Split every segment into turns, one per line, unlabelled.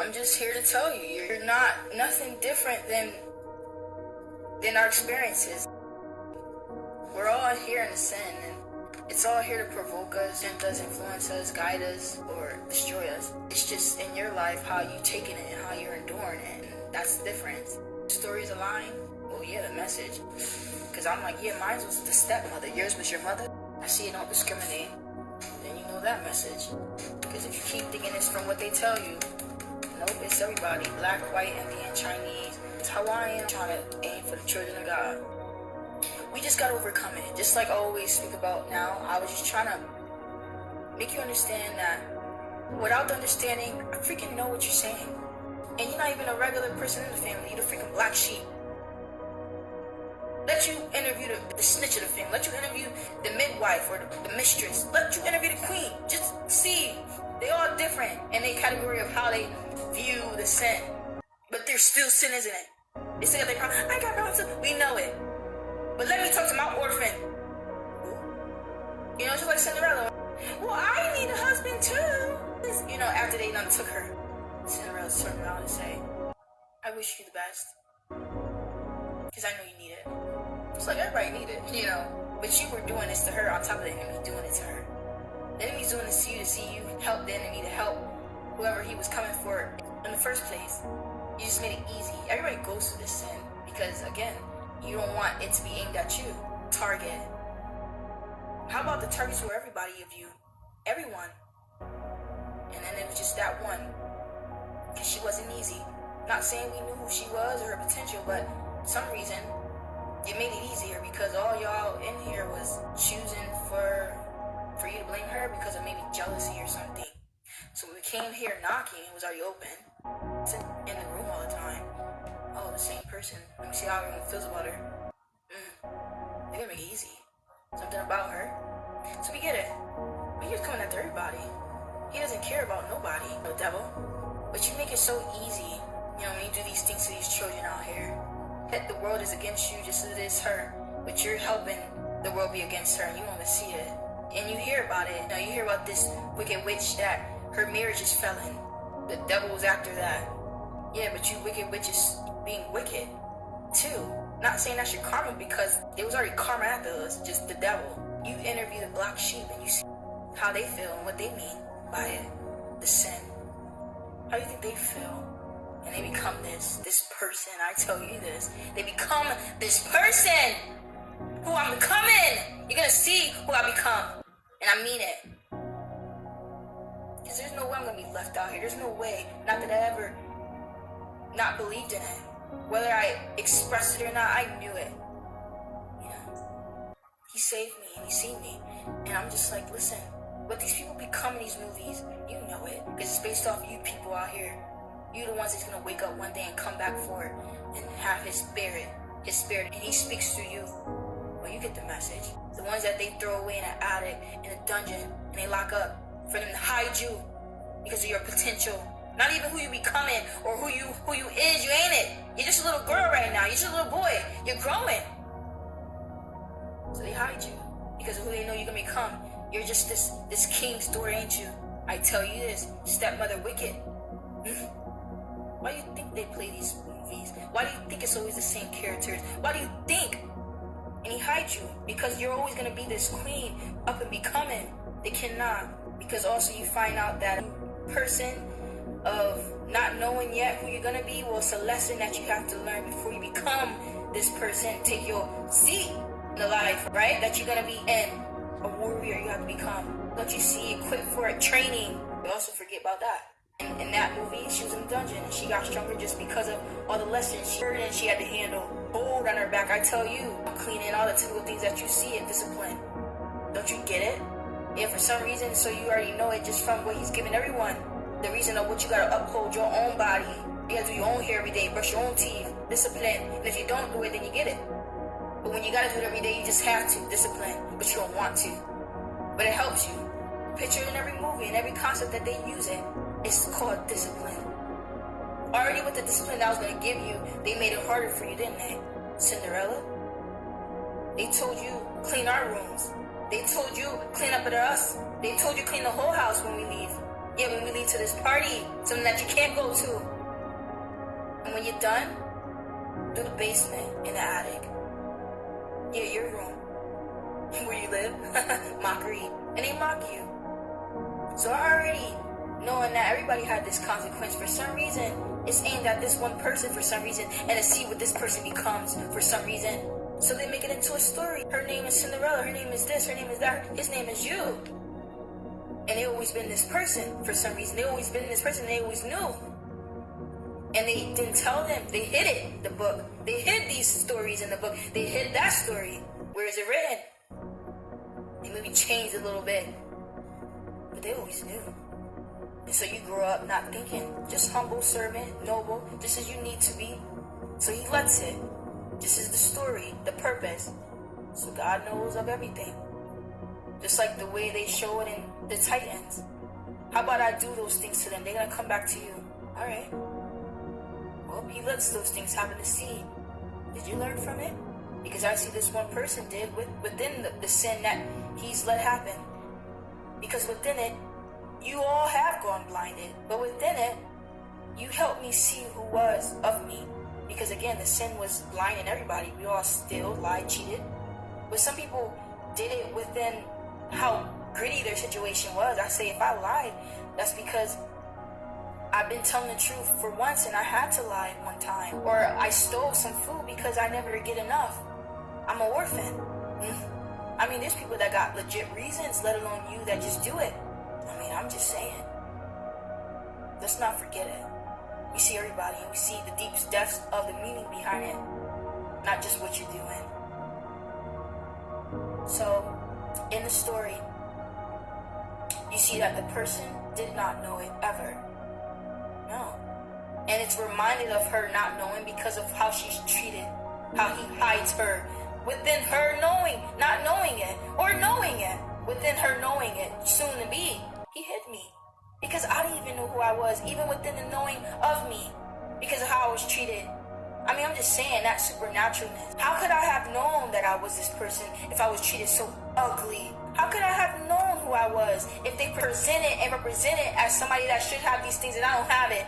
I'm just here to tell you, you're not nothing different than our experiences. We're all here in the sin, and it's all here to provoke us, tempt us, influence us, guide us, or destroy us. It's just in your life how you taking it and how you're enduring it, and that's the difference. Stories are lying. Well, yeah, the message. Because I'm like, yeah, mine was the stepmother, yours was your mother. I see it don't discriminate. Then you know that message. Because if you keep thinking it's from what they tell you, nope, it's everybody. Black, white, Indian, Chinese. It's Hawaiian. Trying to aim for the children of God. We just gotta overcome it. Just like I always speak about now, I was just trying to make you understand that without the understanding, I freaking know what you're saying. And you're not even a regular person in the family. You're the freaking black sheep. Let you interview the snitch of the family. Let you interview the midwife or the mistress. Let you interview the queen. Just see. They all different in their category of how they view the sin. But there's still sin, isn't it? They say they I got problems too. We know it. But let me talk to my orphan. You know, just like Cinderella. Well, I need a husband too. You know, after they done took her, Cinderella turned around and say, I wish you the best. Because I know you need it. It's like everybody need it, you know. But you were doing this to her on top of the enemy doing it to her. The enemy's doing this to you help the enemy, to help whoever he was coming for in the first place. You just made it easy. Everybody goes through this sin because, again, you don't want it to be aimed at you. Target. How about the targets were everybody of you? Everyone. And then it was just that one. Because she wasn't easy. Not saying we knew who she was or her potential, but for some reason, it made it easier because all y'all in here was choosing for you to blame her because of maybe jealousy or something. So when we came here knocking, it was already open. It's in the room all the time. Oh, the same person. Let me see how everyone feels about her. They're gonna make it easy. Something about her. So we get it. But he was coming after everybody. He doesn't care about nobody, the devil. But you make it so easy, you know, when you do these things to these children out here. That the world is against you just as it is her. But you're helping the world be against her and you don't even see it. And you hear about it. Now you hear about this wicked witch that her marriage is failing. The devil was after that. Yeah, but you wicked witches being wicked too. Not saying that's your karma because there was already karma after us, just the devil. You interview the black sheep and you see how they feel and what they mean by it. The sin. How do you think they feel? And they become this person. I tell you this. They become this person who I'm becoming. You're gonna see who I become. And I mean it. Because there's no way I'm gonna be left out here. There's no way. Not that I ever not believed in it. Whether I expressed it or not, I knew it. You know, he saved me and he seen me. And I'm just like, listen, what these people become in these movies, you know it. Because it's based off you people out here. You the ones that's going to wake up one day and come back for it and have his spirit, and he speaks through you. Well, you get the message. The ones that they throw away in an attic, in a dungeon, and they lock up for them to hide you because of your potential. Not even who you becoming or who you is. You ain't it. You're just a little girl right now. You're just a little boy. You're growing. So they hide you because of who they know you're going to become. You're just this king's daughter, ain't you? I tell you this, stepmother wicked. Why do you think they play these movies? Why do you think it's always the same characters? Why do you think? And he hides you because you're always going to be this queen up and becoming. They cannot. Because also you find out that person of not knowing yet who you're going to be, well, it's a lesson that you have to learn before you become this person. Take your seat in the life, right? That you're going to be in. A warrior you have to become. Don't you see? Equipped for a training. You also forget about that. In that movie, she was in the dungeon and she got stronger just because of all the lessons she heard and she had to handle. Hold on her back, I tell you. Cleaning all the typical things that you see in discipline. Don't you get it? Yeah, for some reason, so you already know it just from what he's giving everyone. The reason of what you gotta uphold your own body. You gotta do your own hair every day, brush your own teeth, discipline. And if you don't do it, then you get it. But when you gotta do it every day, you just have to discipline, but you don't want to. But it helps you. Picture it in every movie, in every concept that they use it. It's called discipline. Already with the discipline that I was going to give you, they made it harder for you, didn't they? Cinderella? They told you, clean our rooms. They told you, clean up after us. They told you, clean the whole house when we leave. Yeah, when we leave to this party, something that you can't go to. And when you're done, do the basement in the attic. Yeah, your room. Where you live. Mockery. And they mock you. So already knowing that everybody had this consequence for some reason, it's aimed at this one person for some reason, and to see what this person becomes for some reason. So they make it into a story. Her name is Cinderella, her name is this, her name is that, his name is you. And they always been this person for some reason. They always been this person, they always knew. And they didn't tell them. They hid it, the book. They hid these stories in the book. They hid that story. Where is it written? They maybe changed a little bit. But they always knew. And so you grow up not thinking. Just humble servant, noble, just as you need to be. So he lets it. This is the story, the purpose. So God knows of everything. Just like the way they show it in the Titans. How about I do those things to them? They're going to come back to you. Alright. Well, he lets those things happen to see. Did you learn from it? Because I see this one person did within the sin that he's let happen. Because within it, you all have gone blinded. But within it, you helped me see who was of me. Because again, the sin was blinding everybody. We all still lied, cheated. But some people did it within how gritty their situation was. I say if I lied, that's because I've been telling the truth for once and I had to lie one time. Or I stole some food because I never get enough. I'm an orphan. I mean, there's people that got legit reasons, let alone you that just do it. I mean, I'm just saying. Let's not forget it. We see everybody and we see the deep depths of the meaning behind it. Not just what you're doing. So, in the story, you see that the person did not know it ever. No. And it's reminded of her not knowing because of how she's treated. How he hides her. Within her knowing, not knowing it. Or knowing it. Within her knowing it. Soon to be. He hid me. Because I didn't even know who I was. Even within the knowing of me. Because of how I was treated. I mean, I'm just saying that supernaturalness. How could I have known that I was this person if I was treated so ugly? How could I have known who I was if they presented and represented as somebody that should have these things and I don't have it?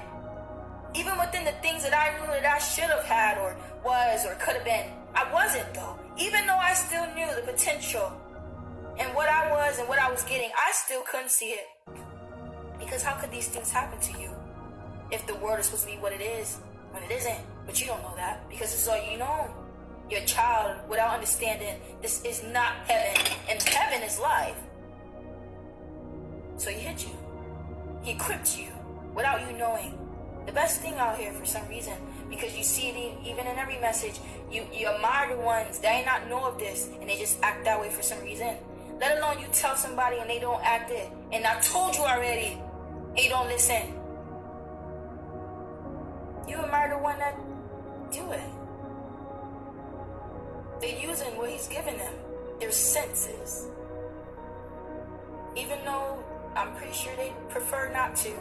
Even within the things that I knew that I should have had or was or could have been, I wasn't though. Even though I still knew the potential and what I was and what I was getting, I still couldn't see it. Because how could these things happen to you if the world is supposed to be what it is when it isn't? But you don't know that because this is all you know. You're a child without understanding this is not heaven and heaven is life. So he hid you. He equipped you without you knowing. The best thing out here for some reason, because you see it even in every message, you admire the ones that may not know of this and they just act that way for some reason. Let alone you tell somebody and they don't act it. And I told you already, and you don't listen. You admire the one that do it. They're using what he's given them, their senses. Even though I'm pretty sure they prefer not to.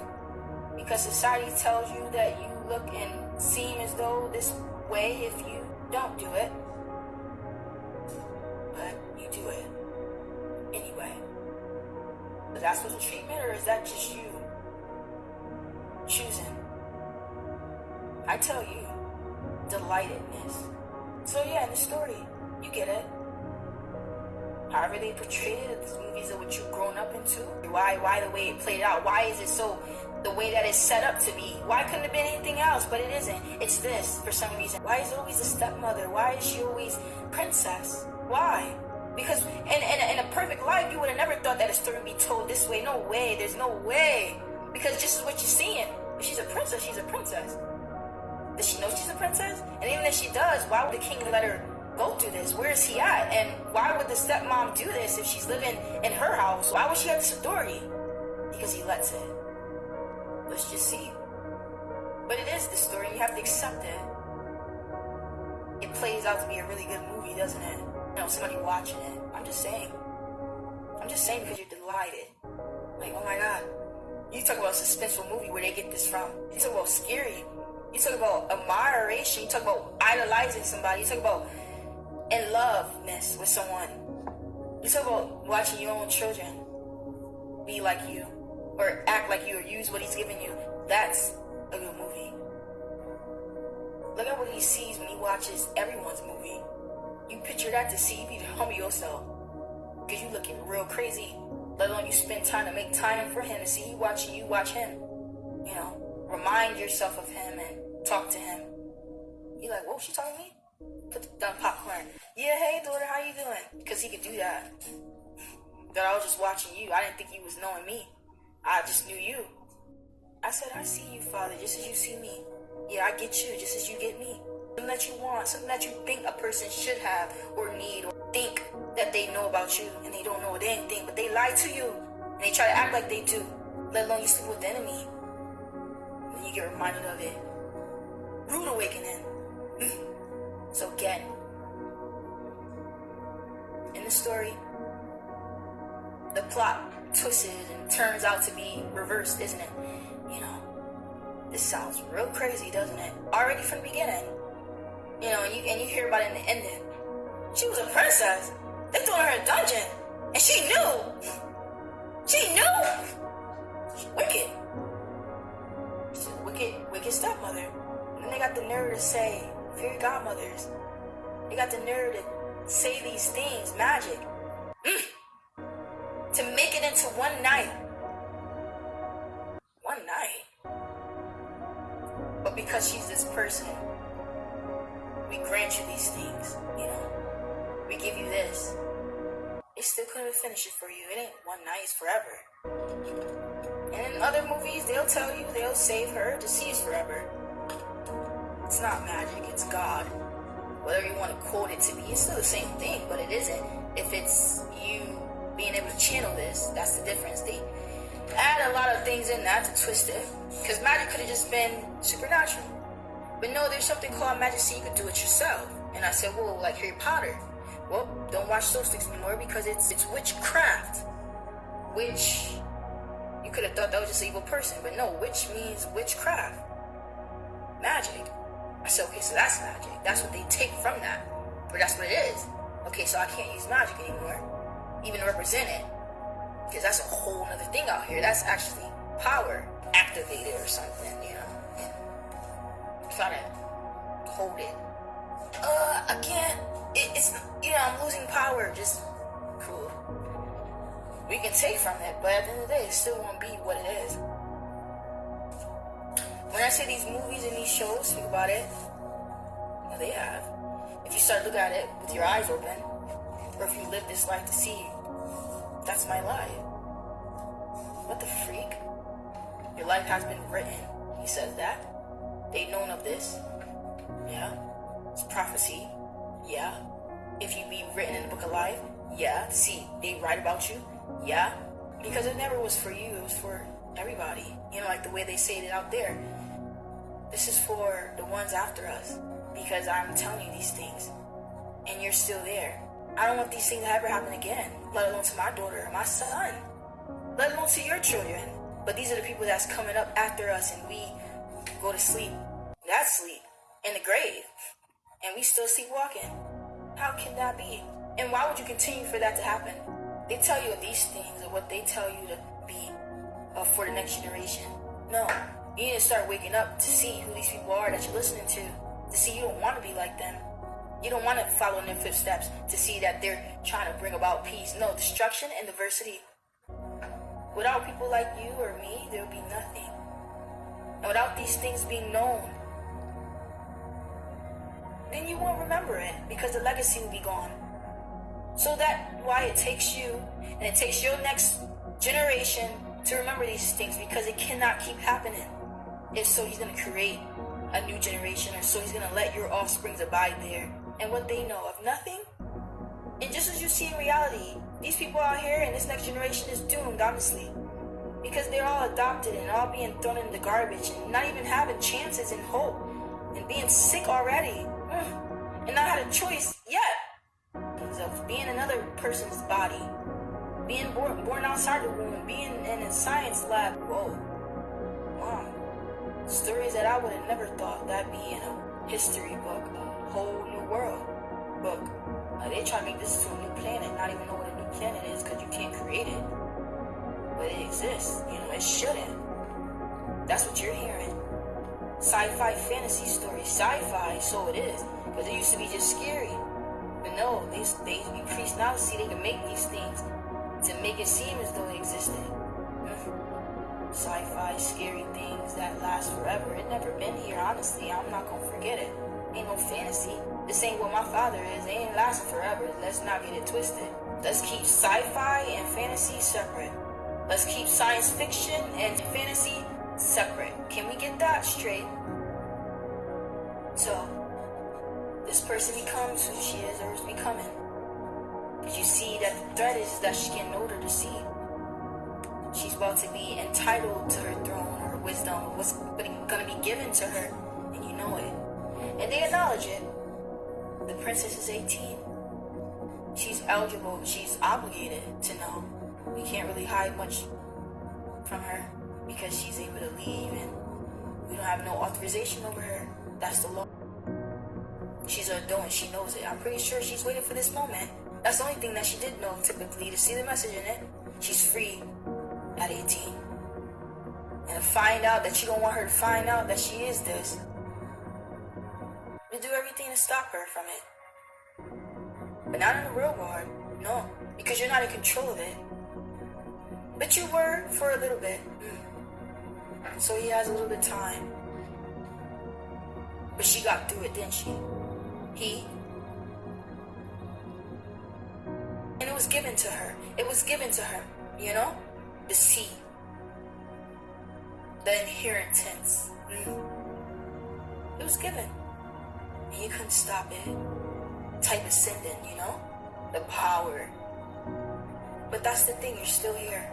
Because society tells you that you look and seem as though this way if you don't do it. But you do it anyway. Is that supposed to treatment or is that just you choosing? I tell you, delightedness. So yeah, in the story, you get it. However they portrayed it, these movies are what you've grown up into. Why the way it played out? Why is it so the way that it's set up to be? Why couldn't it have been anything else? But it isn't. It's this for some reason. Why is it always a stepmother? Why is she always princess? Why? Because in a perfect life, you would have never thought that a story would be told this way. No way. There's no way. Because this is what you're seeing. If she's a princess, she's a princess. Does she know she's a princess? And even if she does, why would the king let her go through this? Where is he at? And why would the stepmom do this if she's living in her house? Why would she have this authority? Because he lets it. Let's just see. But it is the story. You have to accept it. It plays out to be a really good movie, doesn't it? You know, somebody watching it. I'm just saying. I'm just saying because you're delighted. Like, oh my God. You talk about a suspenseful movie where they get this from. You talk about scary. You talk about admiration. You talk about idolizing somebody. You talk about in loveness with someone. You talk about watching your own children be like you. or act like you or use what he's giving you, that's a good movie. Look at what he sees when he watches everyone's movie. You picture that to see, you need to humble yourself. Because you looking real crazy. Let alone you spend time to make time for him to see you watching you watch him. You know, remind yourself of him and talk to him. You like, whoa, she talking to me? Put down popcorn. Yeah, hey daughter, how you doing? Because he could do that. That I was just watching you. I didn't think he was knowing me. I just knew you. I said, I see you, Father, just as you see me. Yeah, I get you, just as you get me. Something that you want, something that you think a person should have or need, or think that they know about you, and they don't know anything, but they lie to you, and they try to act like they do, let alone you sleep with the enemy. When you get reminded of it. Rude awakening. So again, in the story, the plot twisted and turns out to be reversed, isn't it? You know, this sounds real crazy, doesn't it? Already from the beginning. You know, and you hear about it in the ending. She was a princess. They threw her in a dungeon. And she knew. She knew. She's wicked. She's a wicked stepmother. And then they got the nerve to say, fairy godmothers. They got the nerve to say these things, magic. To make it into one night. One night. But because she's this person, we grant you these things, you know. We give you this. They still couldn't finish it for you. It ain't one night, it's forever. And in other movies, they'll tell you they'll save her to see it's forever. It's not magic, it's God. Whatever you want to quote it to be, it's still the same thing, but it isn't. If it's you being able to channel this, that's the difference. They add a lot of things in that to twist it. Because magic could have just been supernatural. But no, there's something called magic, so you could do it yourself. And I said, whoa, like Harry Potter. Well, don't watch those things anymore because it's witchcraft. Witch, you could have thought that was just an evil person. But no, witch means witchcraft. Magic. I said, okay, so that's magic. That's what they take from that. But that's what it is. Okay, so I can't use magic anymore. Even to represent it. Because that's a whole other thing out here. That's actually power activated or something, you know. Trying to hold it. I can't. It's, you know, I'm losing power. Just cool. We can take from it, but at the end of the day, it still won't be what it is. When I say these movies and these shows, think about it. Well, they have. If you start looking at it with your eyes open, or if you live this life to see, that's my life. What the freak? Your life has been written. He says that. They've known of this. Yeah. It's prophecy. Yeah. If you be written in the book of life. Yeah. See, they write about you. Yeah. Because it never was for you. It was for everybody. You know, like the way they say it out there. This is for the ones after us. Because I'm telling you these things. And you're still there. I don't want these things to ever happen again. Let alone to my daughter or my son. Let alone to your children. But these are the people that's coming up after us, and we go to sleep. That's sleep. In the grave. And we still sleepwalking. How can that be? And why would you continue for that to happen? They tell you these things or what they tell you to be for the next generation. No. You need to start waking up to see who these people are that you're listening to see you don't want to be like them. You don't want to follow in their footsteps to see that they're trying to bring about peace. No, destruction and diversity. Without people like you or me, there would be nothing. And without these things being known, then you won't remember it because the legacy will be gone. So that's why it takes you and it takes your next generation to remember these things, because it cannot keep happening. If so, he's going to create a new generation, or so he's going to let your offsprings abide there. And what they know of nothing. And just as you see in reality, these people out here in this next generation is doomed, honestly. Because they're all adopted and all being thrown in the garbage and not even having chances and hope. And being sick already. And not had a choice yet. Of being another person's body. Being born outside the womb. Being in a science lab. Whoa. Wow. Stories that I would have never thought that'd be in a history book. A whole new world book. They try to make this to a new planet. Not even know what a new planet is because you can't create it. but it exists. It shouldn't. That's what you're hearing. Sci-fi fantasy stories. Sci-fi, so it is. Because it used to be just scary. But no, they increase now. See, they can make these things to make it seem as though it existed. Sci-fi, scary things that last forever. It never been here, honestly. I'm not gonna forget it. Ain't no fantasy. This ain't what my father is. They ain't lasting forever. Let's not get it twisted. Let's keep sci-fi and fantasy separate. Let's keep science fiction and fantasy separate. Can we get that straight? So, this person becomes who she is or is becoming. Did you see that the threat is that she's getting older to see? She's about to be entitled to her throne or wisdom, what's going to be given to her, and you know it. And they acknowledge it. The princess is 18. She's eligible, she's obligated to know. We can't really hide much from her because she's able to leave and we don't have no authorization over her. That's the law. She's an adult and she knows it. I'm pretty sure she's waiting for this moment. That's the only thing that she did know, typically, to see the message in it. She's free at 18. And to find out that you don't want her to find out that she is this, you do everything to stop her from it. But not in the real world, no, because you're not in control of it. But you were for a little bit. So he has a little bit of time. But she got through it, didn't she? And it was given to her. It was given to her, the seed. The inheritance. It was given. And you couldn't stop it. Type ascendant, the power. But that's the thing, you're still here.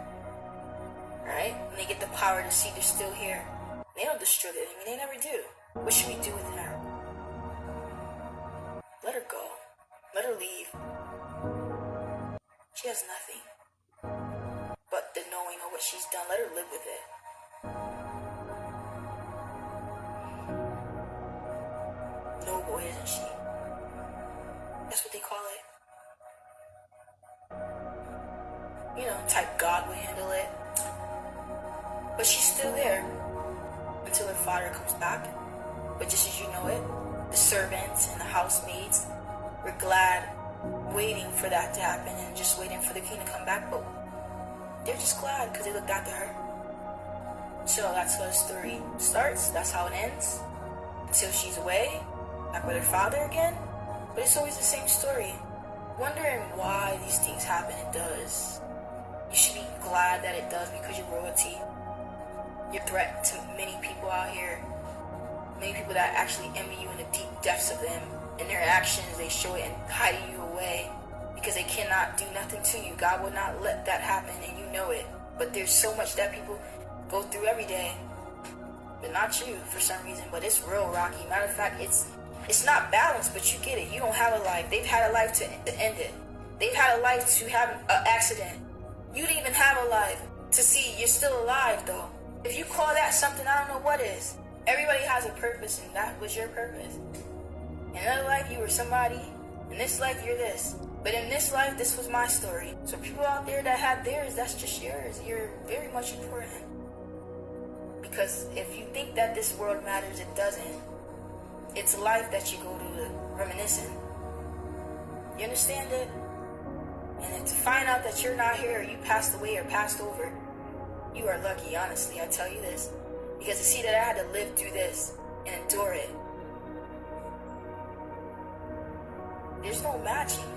Right? When they get the power to see, they're still here. They don't destroy it. They never do. What should we do with her? Let her go. Let her leave. She has nothing but the knowing of what she's done. Let her live with it. Noble, isn't she? That's what they call it. Type God would handle it. But she's still there until her father comes back. But just as you know it, the servants and the housemaids were glad, waiting for that to happen and just waiting for the king to come back. But they're just glad because they looked after her. So that's how the story starts. That's how it ends. Until she's away, back with her father again. But it's always the same story. Wondering why these things happen, it does. You should be glad that it does because you're royalty. You're a threat to many people out here. Many people that actually envy you in the deep depths of them. In their actions, they show it and hide you away because they cannot do nothing to you. God will not let that happen, and you know it. But there's so much that people go through every day. But not you, for some reason. But it's real, Rocky. Matter of fact, it's not balanced, but you get it. You don't have a life. They've had a life to end it. They've had a life to have an accident. You didn't even have a life to see you're still alive, though. If you call that something, I don't know what is. Everybody has a purpose, and that was your purpose. In another life, you were somebody. In this life, you're this. But in this life, this was my story. So people out there that have theirs, that's just yours. You're very much important. Because if you think that this world matters, it doesn't. It's life that you go to reminiscing. You understand it? And to find out that you're not here, or you passed away or passed over, you are lucky, honestly, I tell you this. Because to see that I had to live through this and endure it, there's no matching